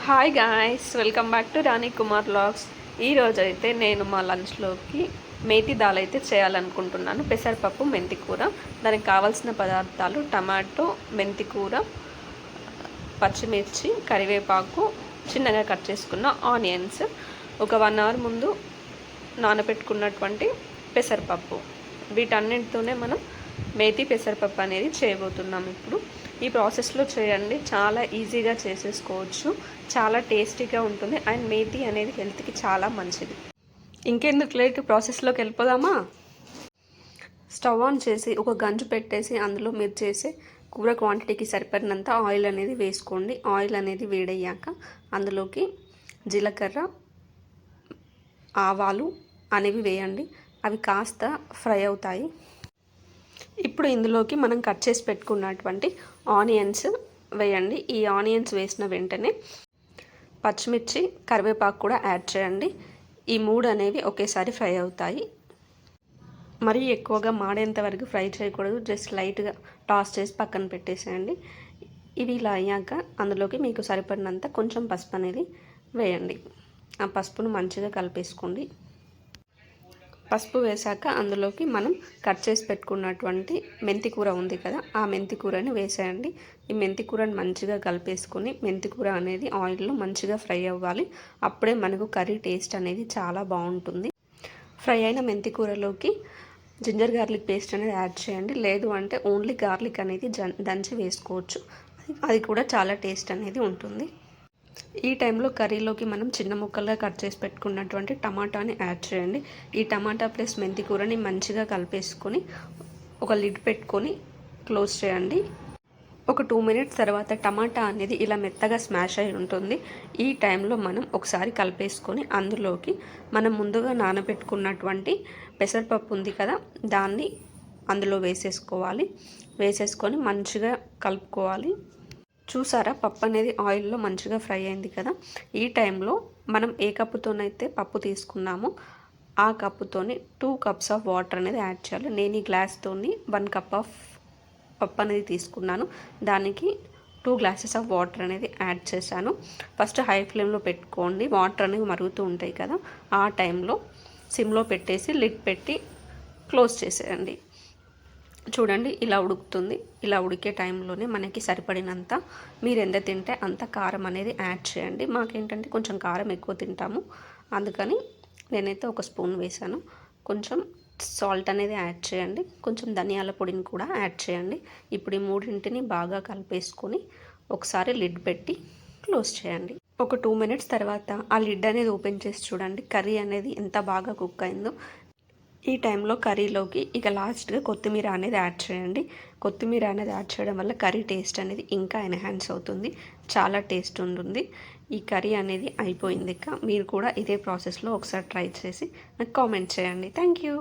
Hi guys, welcome back to Rani Kumar vlogs. ఈరోజు అయితే నేను మా లంచ్లోకి మేతి దాల్ అయితే చేయాలనుకుంటున్నాను. పెసరపప్పు మెంతి కూర. దానికి కావాల్సిన పదార్థాలు టమాటో, మెంతి కూర, పచ్చిమిర్చి, కరివేపాకు, చిన్నగా కట్ చేసుకున్న ఆనియన్స్, ఒక 1 అవర్ ముందు నానబెట్టుకున్నటువంటి పెసరపప్పు. వీటన్నిటితోనే మనం మేతి పెసరపప్పు అనేది చేయబోతున్నాం. ఇప్పుడు ఈ ప్రాసెస్లో చేయండి, చాలా ఈజీగా చేసేసుకోవచ్చు, చాలా టేస్టీగా ఉంటుంది అండ్ మేతి అనేది హెల్త్కి చాలా మంచిది. ఇంకెందుకు లేట్, ప్రాసెస్లోకి వెళ్ళిపోదామా? స్టవ్ ఆన్ చేసి ఒక గంజు పెట్టేసి అందులో మీరు చేసే కూర క్వాంటిటీకి సరిపడినంత ఆయిల్ అనేది వేసుకోండి. ఆయిల్ అనేది వేడయ్యాక అందులోకి జీలకర్ర, ఆవాలు అనేవి వేయండి. అవి కాస్త ఫ్రై అవుతాయి. ఇప్పుడు ఇందులోకి మనం కట్ చేసి పెట్టుకున్నటువంటి ఆనియన్స్ వేయండి. ఈ ఆనియన్స్ వేసిన వెంటనే పచ్చిమిర్చి, కరివేపాకు కూడా యాడ్ చేయండి. ఈ 3 అనేవి ఒకేసారి ఫ్రై అవుతాయి. మరీ ఎక్కువగా మాడేంత వరకు ఫ్రై చేయకూడదు, జస్ట్ లైట్గా టాస్ చేసి పక్కన పెట్టేసేయండి. ఇవి ఇలా అయ్యాక అందులోకి మీకు సరిపడినంత కొంచెం పసుపు అనేది వేయండి. ఆ పసుపును మంచిగా కలిపేసుకోండి. పసుపు వేసాక అందులోకి మనం కట్ చేసి పెట్టుకున్నటువంటి మెంతి కూర ఉంది కదా, ఆ మెంతి కూరని వేసేయండి. ఈ మెంతి కూరని మంచిగా కలిపేసుకొని మెంతి కూర అనేది ఆయిల్లో మంచిగా ఫ్రై అవ్వాలి. అప్పుడే మనకు కర్రీ టేస్ట్ అనేది చాలా బాగుంటుంది. ఫ్రై అయిన మెంతి కూరలోకి జింజర్ గార్లిక్ పేస్ట్ అనేది యాడ్ చేయండి. లేదు అంటే ఓన్లీ గార్లిక్ అనేది దంచి వేసుకోవచ్చు. అది కూడా చాలా టేస్ట్ అనేది ఉంటుంది. ఈ టైంలో కర్రీలోకి మనం చిన్న ముక్కలుగా కట్ చేసి పెట్టుకున్నటువంటి టమాటాని యాడ్ చేయండి. ఈ టమాటా ప్లస్ మెంతి కూరని మంచిగా కలిపేసుకొని ఒక లిడ్ పెట్టుకొని క్లోజ్ చేయండి. ఒక 2 మినిట్స్ తర్వాత టమాటా అనేది ఇలా మెత్తగా స్మాష్ అయి ఉంటుంది. ఈ టైంలో మనం ఒకసారి కలిపేసుకొని అందులోకి మనం ముందుగా నానబెట్టుకున్నటువంటి పెసరపప్పు ఉంది కదా, దాన్ని అందులో వేసేసుకోవాలి. వేసేసుకొని మంచిగా కలుపుకోవాలి. చూసారా, పప్పు అనేది ఆయిల్లో మంచిగా ఫ్రై అయింది కదా. ఈ టైంలో మనం ఏ కప్పుతోనైతే పప్పు తీసుకున్నామో ఆ కప్పుతోని 2 కప్స్ ఆఫ్ వాటర్ అనేది యాడ్ చేయాలి. నేను ఈ గ్లాస్తోని 1 కప్ ఆఫ్ పప్పు అనేది తీసుకున్నాను. దానికి 2 గ్లాసెస్ ఆఫ్ వాటర్ అనేది యాడ్ చేశాను. ఫస్ట్ హై ఫ్లేమ్లో పెట్టుకోండి. వాటర్ అనేవి మరుగుతూ ఉంటాయి కదా, ఆ టైంలో సిమ్లో పెట్టేసి లిడ్ పెట్టి క్లోజ్ చేసేయండి. చూడండి, ఇలా ఉడుకుతుంది. ఇలా ఉడికే టైంలోనే మనకి సరిపడినంత, మీరు ఎంత తింటే అంత కారం అనేది యాడ్ చేయండి. మాకేంటంటే కొంచెం కారం ఎక్కువ తింటాము, అందుకని నేనైతే 1 స్పూన్ వేసాను. కొంచెం సాల్ట్ అనేది యాడ్ చేయండి. కొంచెం ధనియాల పొడిని కూడా యాడ్ చేయండి. ఇప్పుడు ఈ 3ని బాగా కలిపేసుకొని ఒకసారి లిడ్ పెట్టి క్లోజ్ చేయండి. ఒక 2 మినిట్స్ తర్వాత ఆ లిడ్ అనేది ఓపెన్ చేసి చూడండి, కర్రీ అనేది ఎంత బాగా కుక్ అయిందో. ఈ టైంలో కర్రీలోకి ఇక లాస్ట్గా కొత్తిమీర అనేది యాడ్ చేయండి. కొత్తిమీర అనేది యాడ్ చేయడం వల్ల కర్రీ టేస్ట్ అనేది ఇంకా ఎన్హాన్స్ అవుతుంది, చాలా టేస్ట్ ఉంటుంది. ఈ కర్రీ అనేది అయిపోయింది. ఇక మీరు కూడా ఇదే ప్రాసెస్లో ఒకసారి ట్రై చేసి నాకు కామెంట్ చేయండి. Thank you.